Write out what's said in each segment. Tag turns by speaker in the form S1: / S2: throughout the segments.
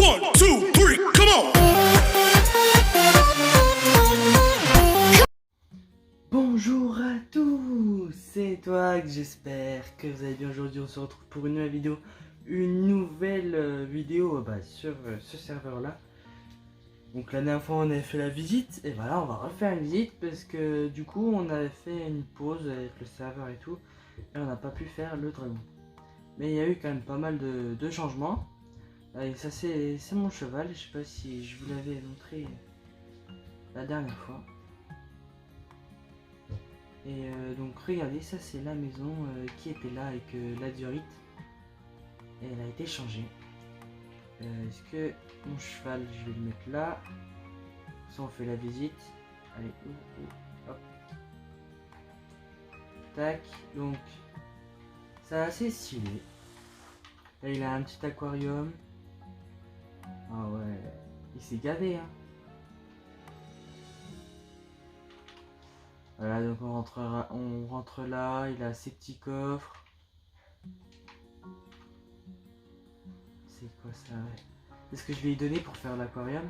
S1: 1, 2, 3, come on!
S2: Bonjour à tous, c'est Twag, j'espère que vous allez bien. Aujourd'hui on se retrouve pour une nouvelle vidéo sur ce serveur là. Donc la dernière fois on avait fait la visite et voilà, on va refaire une visite parce que du coup on avait fait une pause avec le serveur et tout et on n'a pas pu faire le dragon. Mais il y a eu quand même pas mal de changements. Et ça c'est mon cheval, je sais pas si je vous l'avais montré la dernière fois. Et donc regardez, ça c'est la maison qui était là avec la durite. Et elle a été changée. Est-ce que mon cheval, je vais le mettre là. Ça on fait la visite. Allez, hop. Tac, donc c'est assez stylé. Là il a un petit aquarium. Ah ouais, il s'est gavé hein. Voilà, donc on rentre là, il a ses petits coffres. C'est quoi ça? C'est ce que je vais lui donner pour faire l'aquarium.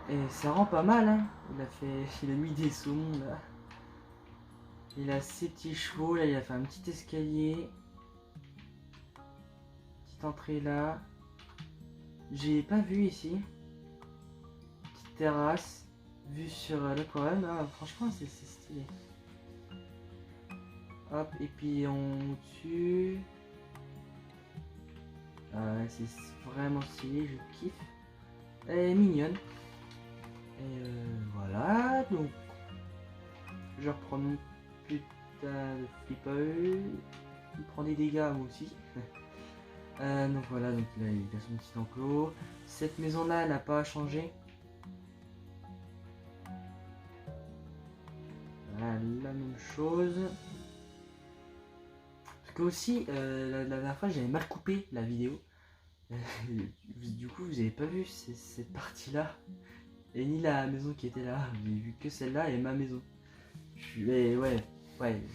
S2: Et ça rend pas mal hein. Il a mis des saumons là. Il a ses petits chevaux, là il a fait un petit escalier. Petite entrée là. J'ai pas vu ici. Petite terrasse. Vue sur l'aquarium, ah, franchement c'est stylé. Hop, et puis au-dessus. C'est vraiment stylé, je kiffe. Elle est mignonne. Et voilà, donc je reprends mon putain de flipper. Il prend des dégâts moi aussi. Donc voilà, donc là il a son petit enclos. Cette maison là elle n'a pas changé. Voilà, la même chose. Parce que aussi la dernière fois j'avais mal coupé la vidéo. Du coup vous avez pas vu cette partie là. Et ni la maison qui était là. J'ai vu que celle-là et ma maison. Mais ouais,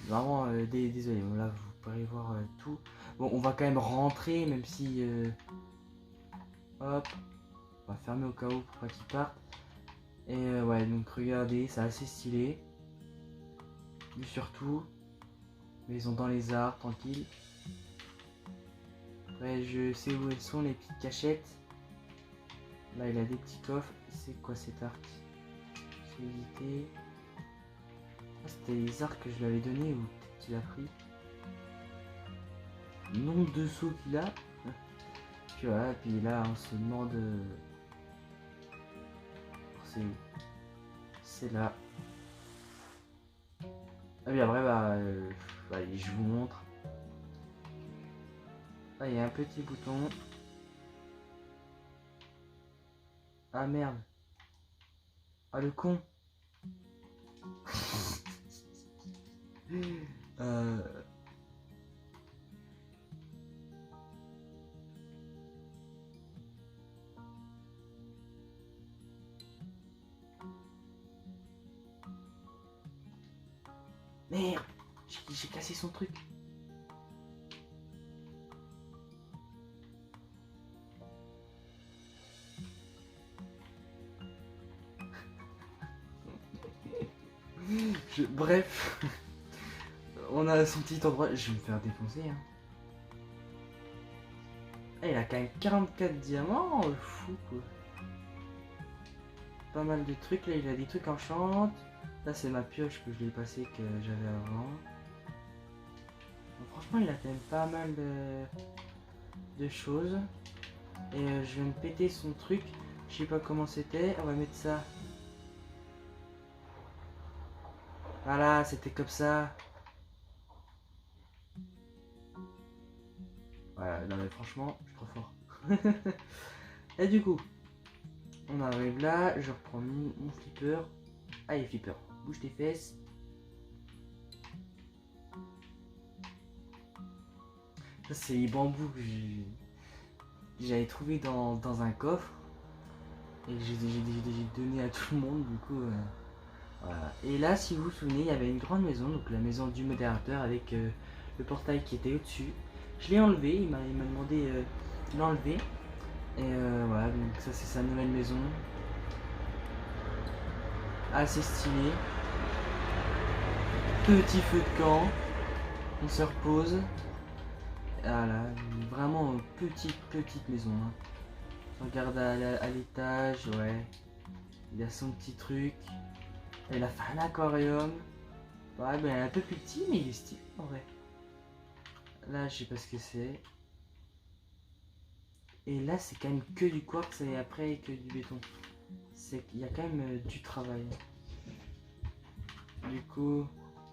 S2: vraiment désolé. Bon, là vous pourrez voir tout. Bon, on va quand même rentrer, même si hop, on va fermer au cas où pour pas qu'il parte. Et ouais, donc regardez, c'est assez stylé. Surtout, maison dans les arbres, tranquille. Ouais, je sais où elles sont les petites cachettes. Là, il a des petits coffres. C'est quoi cet arc? C'est hésité. Ah, c'était les arcs que je lui avais donné ou peut-être qu'il a pris. Le nombre de sauts qu'il a. Puis voilà, puis là, on se demande. C'est où? C'est là. Ah oui, après, allez, je vous montre. Ah, il y a un petit bouton. Ah merde. Ah le con. Merde, j'ai cassé son truc. Bref, on a son petit endroit. Je vais me faire défoncer. Hein. Ah, il a quand même 44 diamants, fou quoi. Pas mal de trucs, là il a des trucs enchantes. Là c'est ma pioche que je l'ai passé que j'avais avant. Donc, franchement il a quand même pas mal de choses. Et je viens de péter son truc. Je sais pas comment c'était. On va mettre ça. Voilà, c'était comme ça. Voilà, non mais franchement, je suis trop fort. Et du coup, on arrive là, je reprends mon flipper. Allez flipper, bouge tes fesses. Ça c'est les bambous que j'avais trouvé dans un coffre. Et que j'ai donné à tout le monde du coup. Voilà. Et là si vous vous souvenez il y avait une grande maison, donc la maison du modérateur avec le portail qui était au dessus. Je l'ai enlevé, il m'a demandé de l'enlever. Et voilà, donc ça c'est sa nouvelle maison. Assez stylé. Petit feu de camp. On se repose. Voilà, vraiment petite maison. Hein. On regarde à l'étage, ouais. Il a son petit truc. Il a fait un aquarium. Ouais, ben, il est un peu plus petit, mais il est stylé en vrai. Là, je sais pas ce que c'est. Et là, c'est quand même que du quartz et après que du béton. C'est qu'il y a quand même du travail. Du coup,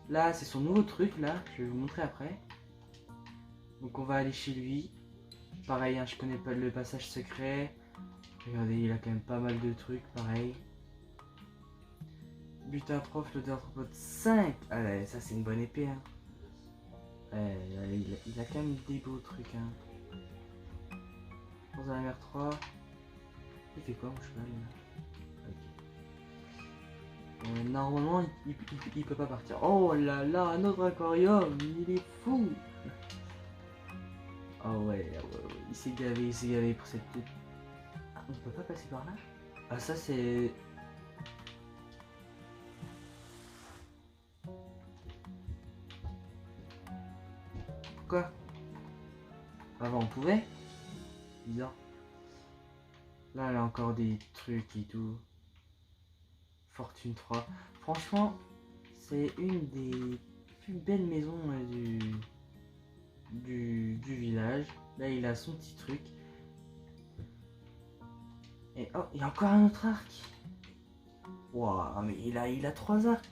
S2: là, c'est son nouveau truc, là. Je vais vous montrer après. Donc, on va aller chez lui. Pareil, hein, je connais pas le passage secret. Regardez, il a quand même pas mal de trucs, pareil. Butin prof, l'odeur d'anthropote 5. Ah là, ça, c'est une bonne épée, hein. Il a quand même des beaux trucs, hein. Dans la mer 3. Il fait quoi, mon cheval là? Okay. Normalement, il peut pas partir. Oh là là, un autre aquarium. Il est fou. Oh ouais, il s'est gavé pour cette toute. Ah, on peut pas passer par là? Ah, ça c'est. Quoi? Avant on pouvait? Bizarre. Là, elle a encore des trucs et tout. Fortune 3. Franchement, c'est une des plus belles maisons du village. Là, il a son petit truc. Et oh, il y a encore un autre arc. Waouh, mais il a 3 arcs.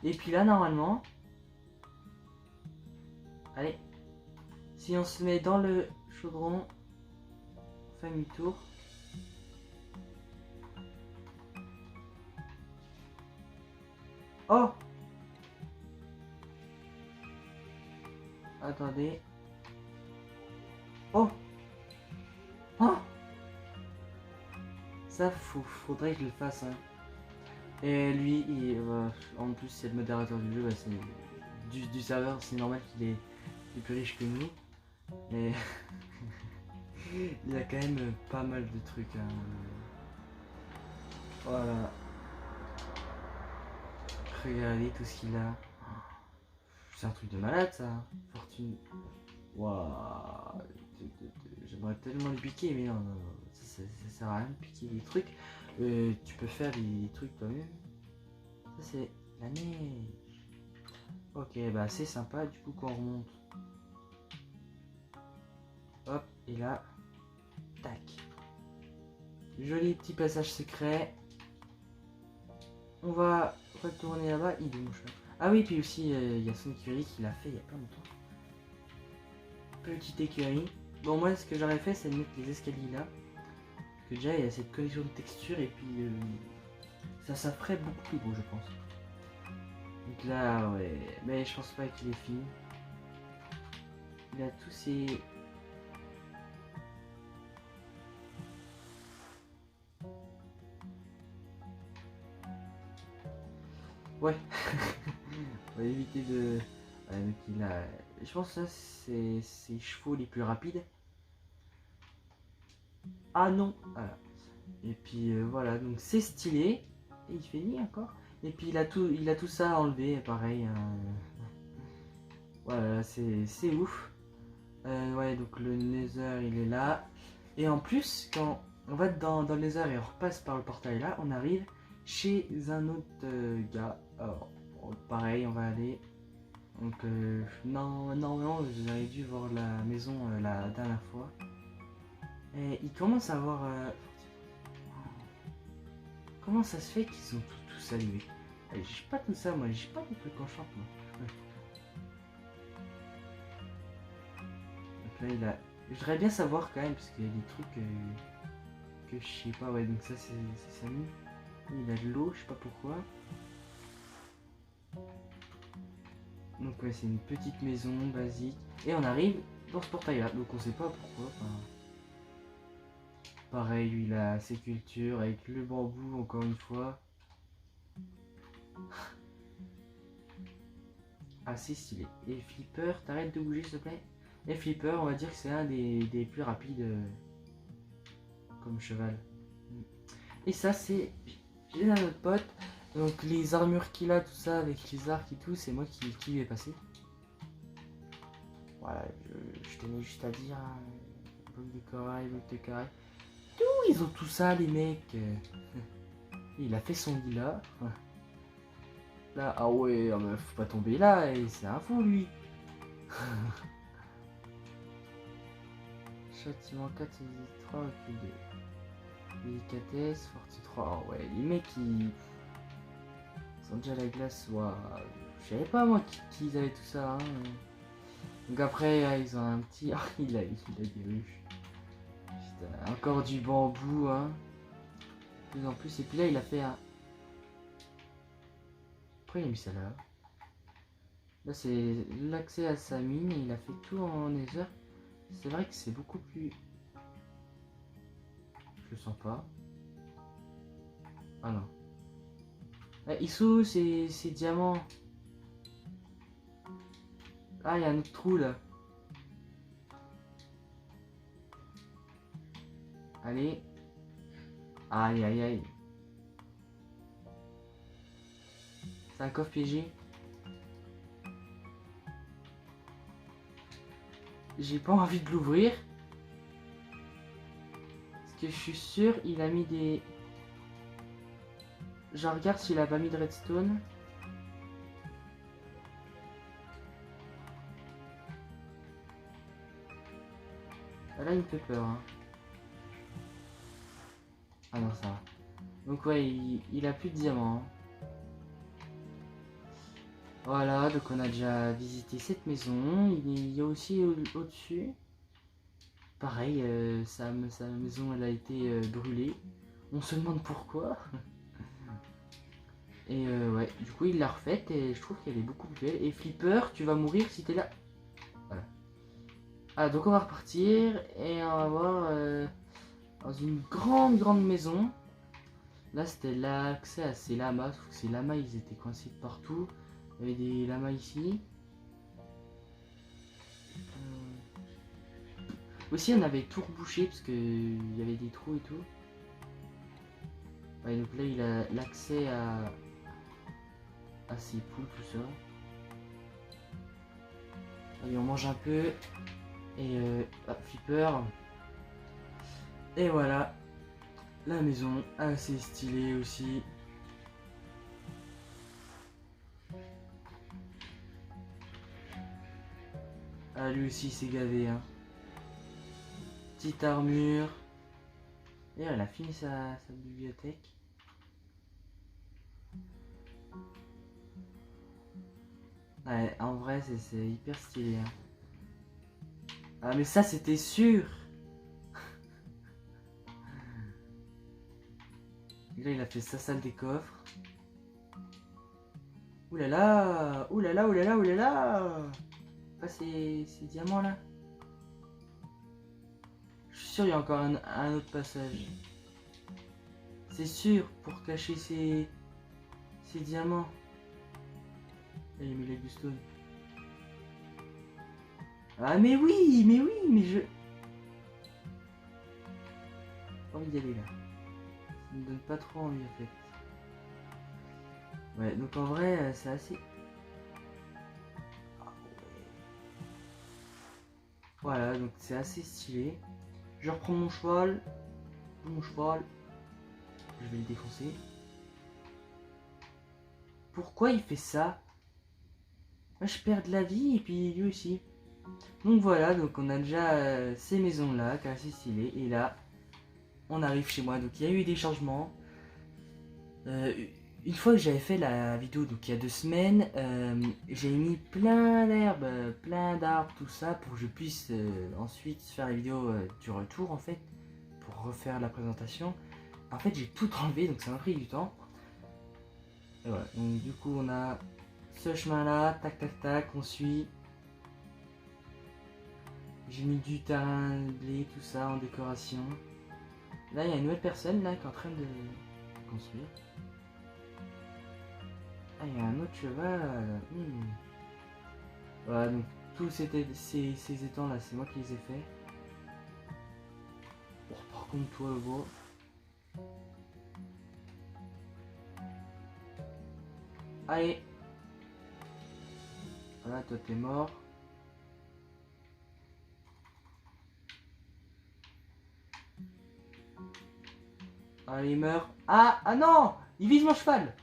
S2: Et puis là, normalement... Allez. Si on se met dans le chaudron, famille tour. Oh! Attendez. Oh! Oh! Ça, faudrait que je le fasse. Hein. Et lui, en plus, c'est le modérateur du jeu. Bah, c'est du serveur, c'est normal qu'il est plus riche que nous. Mais il a quand même pas mal de trucs. Hein. Voilà. Regardez tout ce qu'il a. C'est un truc de malade ça. Fortune. Waouh. J'aimerais tellement le piquer, mais non, ça sert à rien de piquer des trucs. Tu peux faire des trucs toi-même. Ça c'est la neige. Ok, bah c'est sympa du coup quand on remonte. Hop, et là, tac. Joli petit passage secret. On va retourner là-bas. Il est mon cheval. Ah oui, puis aussi, il y a son écurie qu'il a fait il y a pas longtemps. Petite écurie. Bon, moi, ce que j'aurais fait, c'est de mettre les escaliers là. Parce que déjà, il y a cette collection de textures et puis ça ferait beaucoup plus beau, je pense. Donc là, ouais. Mais je pense pas qu'il est fini. Il a tous ses... Ouais. On va éviter de... donc il a... Je pense que ça, c'est ses chevaux les plus rapides. Ah non, voilà. Et puis voilà, donc c'est stylé. Et il fait nuit encore. Et puis il a tout ça à enlever, pareil. Hein. Voilà, c'est ouf. Ouais, donc le Nether il est là. Et en plus, quand on va dans le Nether et on repasse par le portail là, on arrive chez un autre gars. Alors, bon, pareil, on va aller. Donc, normalement, vous avez dû voir la maison la dernière fois. Et il commence à avoir. Comment ça se fait qu'ils sont tous allumés? J'ai pas tout ça, moi, j'ai pas de trucs en champ, moi. Donc là, il a. Je voudrais bien savoir quand même, parce qu'il y a des trucs que je sais pas. Ouais, donc ça, c'est Samy. Il a de l'eau, je sais pas pourquoi. Donc, ouais, c'est une petite maison basique. Et on arrive dans ce portail là, donc on sait pas pourquoi. Enfin... Pareil, lui, il a ses cultures avec le bambou, encore une fois. Assez stylé. Et Flipper, t'arrêtes de bouger s'il te plaît. Et Flipper, on va dire que c'est un des plus rapides comme cheval. Et ça c'est j'ai un autre pote. Donc les armures qu'il a, tout ça, avec les arcs et tout, c'est moi qui lui ai passé. Voilà, je tenais juste à dire, hein, bloc de corail, bloc de carré. D'où ils ont tout ça les mecs. Il a fait son lit là. Là, ah ouais, ah bah, faut pas tomber là, et c'est un fou lui. Châtiment 4, saisie 3, recul 2. Délicatesse, forti 3. Oh ouais, les mecs ils sont déjà à la glace. Ouah, je savais pas moi qu'ils avaient tout ça. Hein. Donc après, ils ont un petit. il a des ruches. Putain, encore du bambou. Hein. De plus en plus. Et puis là, il a fait un. Pourquoi il a mis ça là? Là, c'est l'accès à sa mine. Et il a fait tout en nether. C'est vrai que c'est beaucoup plus. Je le sens pas. Ah non. Ah, ils sont où ces diamants? Ah, il y a un autre trou là. Allez. Aïe aïe aïe. C'est un coffre piégé. J'ai pas envie de l'ouvrir. Parce que je suis sûr il a mis des... Je regarde s'il a pas mis de redstone. Ah, là il me fait peur. Hein. Ah non ça va. Donc ouais il a plus de diamants. Hein. Voilà, donc on a déjà visité cette maison. Il y a aussi au-dessus. Pareil, sa maison elle a été brûlée. On se demande pourquoi. Et ouais, du coup il l'a refaite et je trouve qu'elle est beaucoup plus belle. Et Flipper, tu vas mourir si t'es là. Voilà. Ah, donc on va repartir et on va voir dans une grande maison. Là c'était l'accès à ces lamas. Sauf que ces lamas ils étaient coincés de partout. Il y avait des lamas ici. Aussi on avait tout rebouché parce que il y avait des trous et tout. Ouais, donc là il a l'accès à ses poules, tout ça. Allez, on mange un peu. Et Flipper. Et voilà. La maison, assez stylée aussi. Ah, lui aussi s'est gavé. Hein. Petite armure. D'ailleurs, elle a fini sa bibliothèque. Ouais, en vrai, c'est hyper stylé. Hein. Ah, mais ça, c'était sûr. Là, il a fait sa salle des coffres. Oulala, oulala, oulala, oulala. Pas ces diamants là. Je suis sûr il y a encore un autre passage. C'est sûr, pour cacher ces diamants. Là, il a mis la gustone. Ah mais oui, mais je... Pas envie d'y aller là. Ça me donne pas trop envie en fait. Ouais, donc en vrai, c'est assez... Voilà, donc c'est assez stylé. Je reprends mon cheval. Je vais le défoncer. Pourquoi il fait ça? Moi je perds de la vie et puis lui aussi. Donc voilà, donc on a déjà ces maisons là, qui est assez stylé. Et là, on arrive chez moi. Donc il y a eu des changements. Une fois que j'avais fait la vidéo, donc il y a 2 semaines, j'ai mis plein d'herbes, plein d'arbres, tout ça, pour que je puisse ensuite faire la vidéo du retour en fait, pour refaire la présentation. En fait j'ai tout enlevé, donc ça m'a pris du temps. Et voilà, donc du coup on a ce chemin là, tac tac tac, on suit. J'ai mis du terrain de blé, tout ça en décoration. Là il y a une nouvelle personne là qui est en train de construire. Ah, il y a un autre cheval. Voilà, donc tous ces étangs là, c'est moi qui les ai faits. Oh, par mort comme toi le vois. Allez. Voilà, toi t'es mort. Allez, il meurt. Ah non, il vise mon cheval.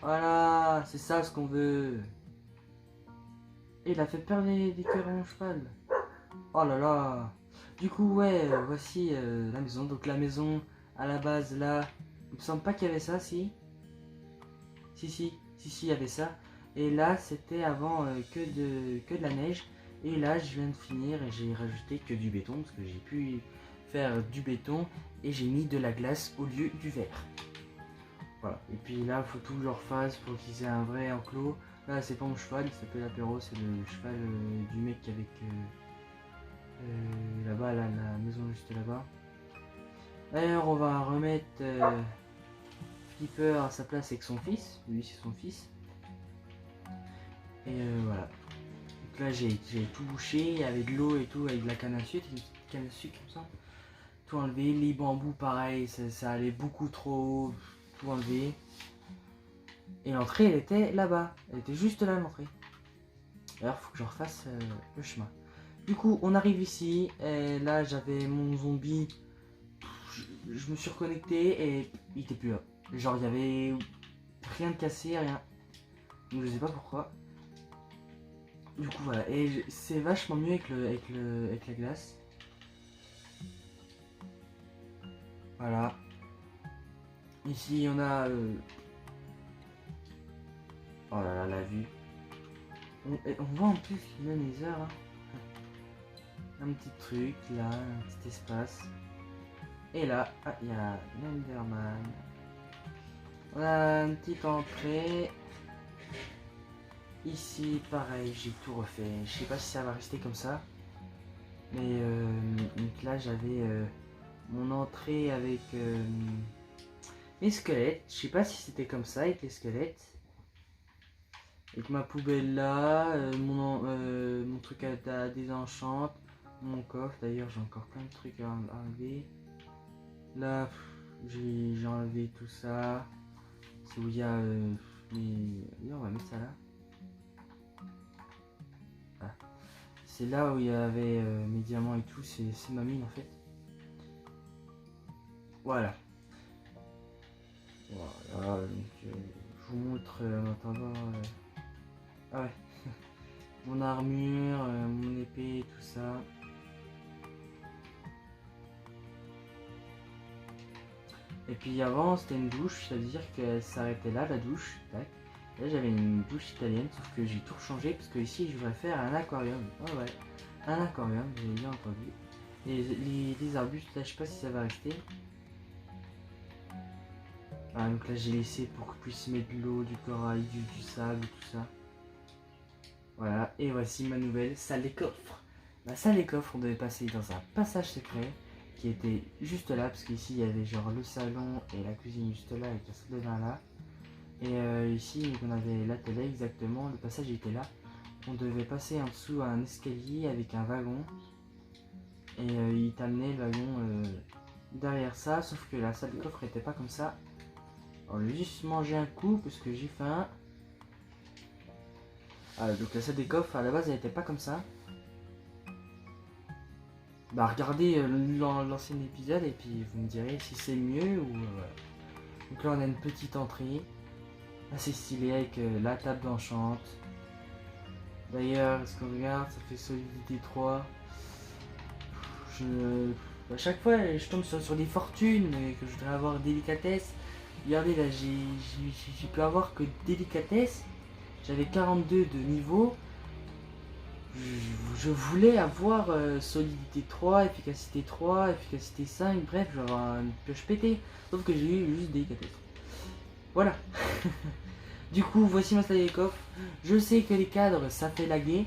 S2: Voilà, c'est ça ce qu'on veut. Et il a fait perdre des cœurs à mon cheval. Oh là là. Du coup, ouais, voici la maison. Donc la maison, à la base, là, il me semble pas qu'il y avait ça, si. Si, il y avait ça. Et là, c'était avant que de la neige. Et là, je viens de finir et j'ai rajouté que du béton, parce que j'ai pu faire du béton. Et j'ai mis de la glace au lieu du verre. Voilà. Et puis là, il faut tout que je refasse pour qu'ils aient un vrai enclos. Là, c'est pas mon cheval, il s'appelle Apéro, c'est le cheval du mec avec là-bas, la maison juste là-bas. D'ailleurs, on va remettre Flipper à sa place avec son fils. Lui, c'est son fils. Et voilà. Donc là, j'ai tout bouché avec de l'eau et tout, avec de la canne à sucre, une petite canne à sucre comme ça. Tout enlevé. Les bambous, pareil, ça allait beaucoup trop haut. Tout enlevé. Et l'entrée, elle était là-bas. Elle était juste là, l'entrée. D'ailleurs, il faut que je refasse le chemin. Du coup, on arrive ici. Et là, j'avais mon zombie. Je me suis reconnecté et il était plus là. Genre, il y avait rien de cassé, rien. Donc, je sais pas pourquoi. Du coup, voilà. Et c'est vachement mieux avec la glace. Voilà. Ici, on a... Oh là là, la vue. On voit en plus même les heures. Hein. Un petit truc là, un petit espace. Et là, ah, il y a l'Enderman. On a une petite entrée. Ici, pareil, j'ai tout refait. Je sais pas si ça va rester comme ça. Mais donc là, j'avais mon entrée avec les squelettes. Je sais pas si c'était comme ça avec les squelettes. Avec ma poubelle là, mon truc à désenchant, mon coffre. D'ailleurs, j'ai encore plein de trucs à enlever. Là, j'ai enlevé tout ça. C'est où il y a on va mettre ça là. Ah. C'est là où il y avait mes diamants et tout. C'est ma mine en fait. Voilà. Voilà. Donc, je vous montre en attendant. Ah ouais. Mon armure, mon épée, tout ça. Et puis avant c'était une douche, c'est-à-dire qu'elle s'arrêtait là la douche. Tac. Là j'avais une douche italienne, sauf que j'ai tout changé parce que ici je voudrais faire un aquarium. Ah ouais, un aquarium, vous avez bien entendu. Les arbustes, là je sais pas si ça va rester. Ah, donc là j'ai laissé pour que je puisse mettre de l'eau, du corail, du sable, tout ça. Voilà, et voici ma nouvelle salle des coffres. La salle des coffres, on devait passer dans un passage secret qui était juste là, parce qu'ici il y avait genre le salon et la cuisine juste là, avec la salle de bain là. Et ici, on avait la télé exactement, le passage était là. On devait passer en dessous à un escalier avec un wagon. Et il t'amenait le wagon derrière ça, sauf que la salle de coffre était pas comme ça. Alors, j'ai juste mangé un coup parce que j'ai faim. Ah, donc la salle des coffres à la base elle était pas comme ça. Bah regardez l'ancien épisode et puis vous me direz si c'est mieux ou voilà. Donc là on a une petite entrée assez stylée avec la table d'enchant. D'ailleurs ce qu'on regarde ça fait solidité 3. À chaque fois je tombe sur des fortunes que je voudrais avoir délicatesse. Regardez là j'ai pu avoir que délicatesse. J'avais 42 de niveau. Je voulais avoir solidité 3, efficacité 3, efficacité 5, bref, je vais avoir une pioche pétée. Sauf que j'ai eu juste délicatesse. Voilà. Du coup, voici ma salle des coffres. Je sais que les cadres, ça fait laguer.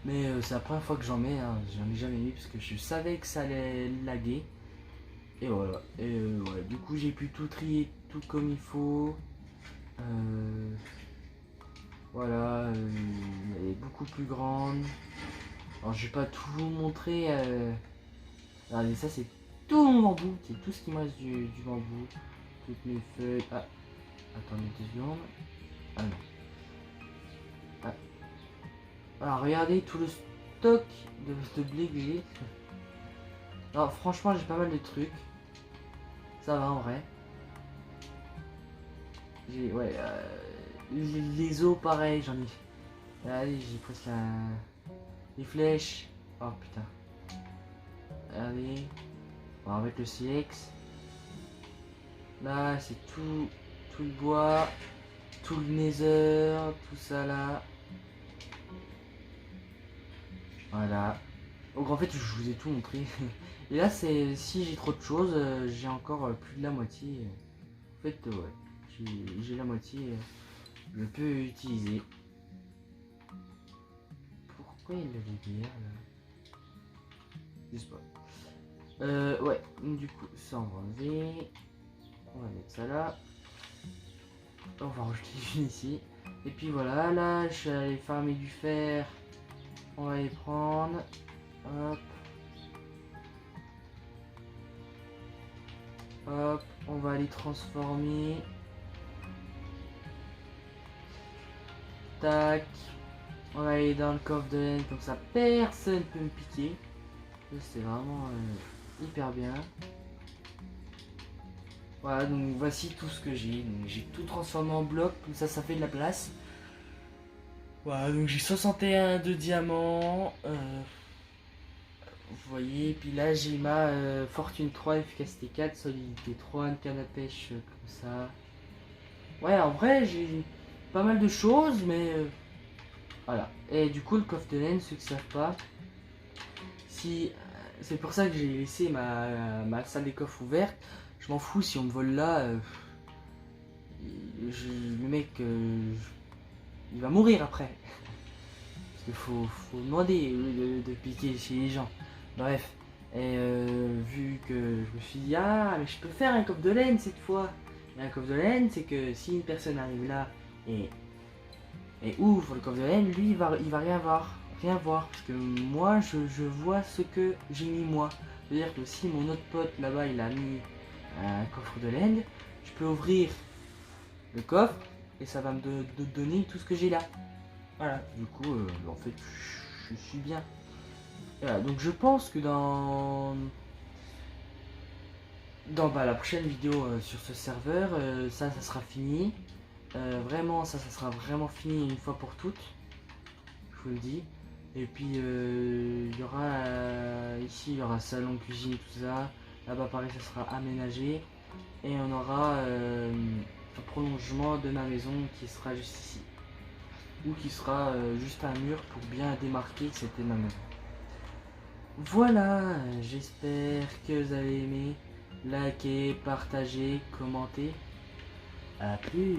S2: Mais c'est la première fois que j'en mets. Hein. J'en ai jamais mis parce que je savais que ça allait laguer. Et voilà. Et ouais. Du coup, j'ai pu tout trier tout comme il faut. Voilà, elle est beaucoup plus grande. Alors je vais pas tout vous montrer Regardez, ça c'est tout mon bambou, c'est tout ce qui me reste du bambou. Toutes mes feuilles. Ah, attendez 2 secondes. Ah non. Ah. Alors regardez tout le stock de blé que j'ai. Non, franchement, j'ai pas mal de trucs. Ça va en vrai. J'ai, ouais, les os pareil, j'en ai. Allez, j'ai presque les flèches. Oh putain. Allez. On va mettre le silex. Là, c'est tout le bois, tout le nether, tout ça là. Voilà. Donc en fait, je vous ai tout montré. Et là, c'est si j'ai trop de choses, j'ai encore plus de la moitié. En fait, ouais, j'ai la moitié. Je peux utiliser. Pourquoi il a des bières là? Je sais pas. Ouais, du coup, ça on va enlever. On va mettre ça là. On va rajouter une ici. Et puis voilà, là, je suis allé farmer du fer. On va les prendre. Hop. Hop, on va les transformer. Tac. On va aller dans le coffre de laine, comme ça personne peut me piquer. C'est vraiment hyper bien. Voilà, donc voici tout ce que j'ai. J'ai tout transformé en bloc, comme ça ça fait de la place. Voilà, donc j'ai 61 de diamants. Vous voyez, puis là j'ai ma fortune 3, efficacité 4, solidité 3, une canne à pêche comme ça. Ouais, en vrai j'ai pas mal de choses, mais voilà. Et du coup le coffre de laine, ceux qui savent pas, si c'est pour ça que j'ai laissé ma salle des coffres ouverte. Je m'en fous si on me vole là. Le mec, il va mourir après. Parce qu'il faut demander de piquer chez les gens. Bref. Et vu que je me suis dit, ah, mais je peux faire un coffre de laine cette fois. Et un coffre de laine, c'est que si une personne arrive là et ouvre le coffre de laine, lui, il va rien voir. Rien voir. Parce que moi, je vois ce que j'ai mis moi. C'est-à-dire que si mon autre pote là-bas, il a mis un coffre de laine, je peux ouvrir le coffre et ça va me donner tout ce que j'ai là. Voilà, du coup, en fait, je suis bien. Voilà, donc je pense que dans la prochaine vidéo sur ce serveur, ça sera fini. Vraiment, ça sera vraiment fini une fois pour toutes. Je vous le dis. Et puis, il y aura ici, il y aura salon, cuisine, tout ça. Là-bas, pareil, ça sera aménagé. Et on aura un prolongement de ma maison qui sera juste ici. Ou qui sera juste un mur pour bien démarquer que c'était ma maison. Voilà, j'espère que vous avez aimé. Likez, partagez, commentez. A plus.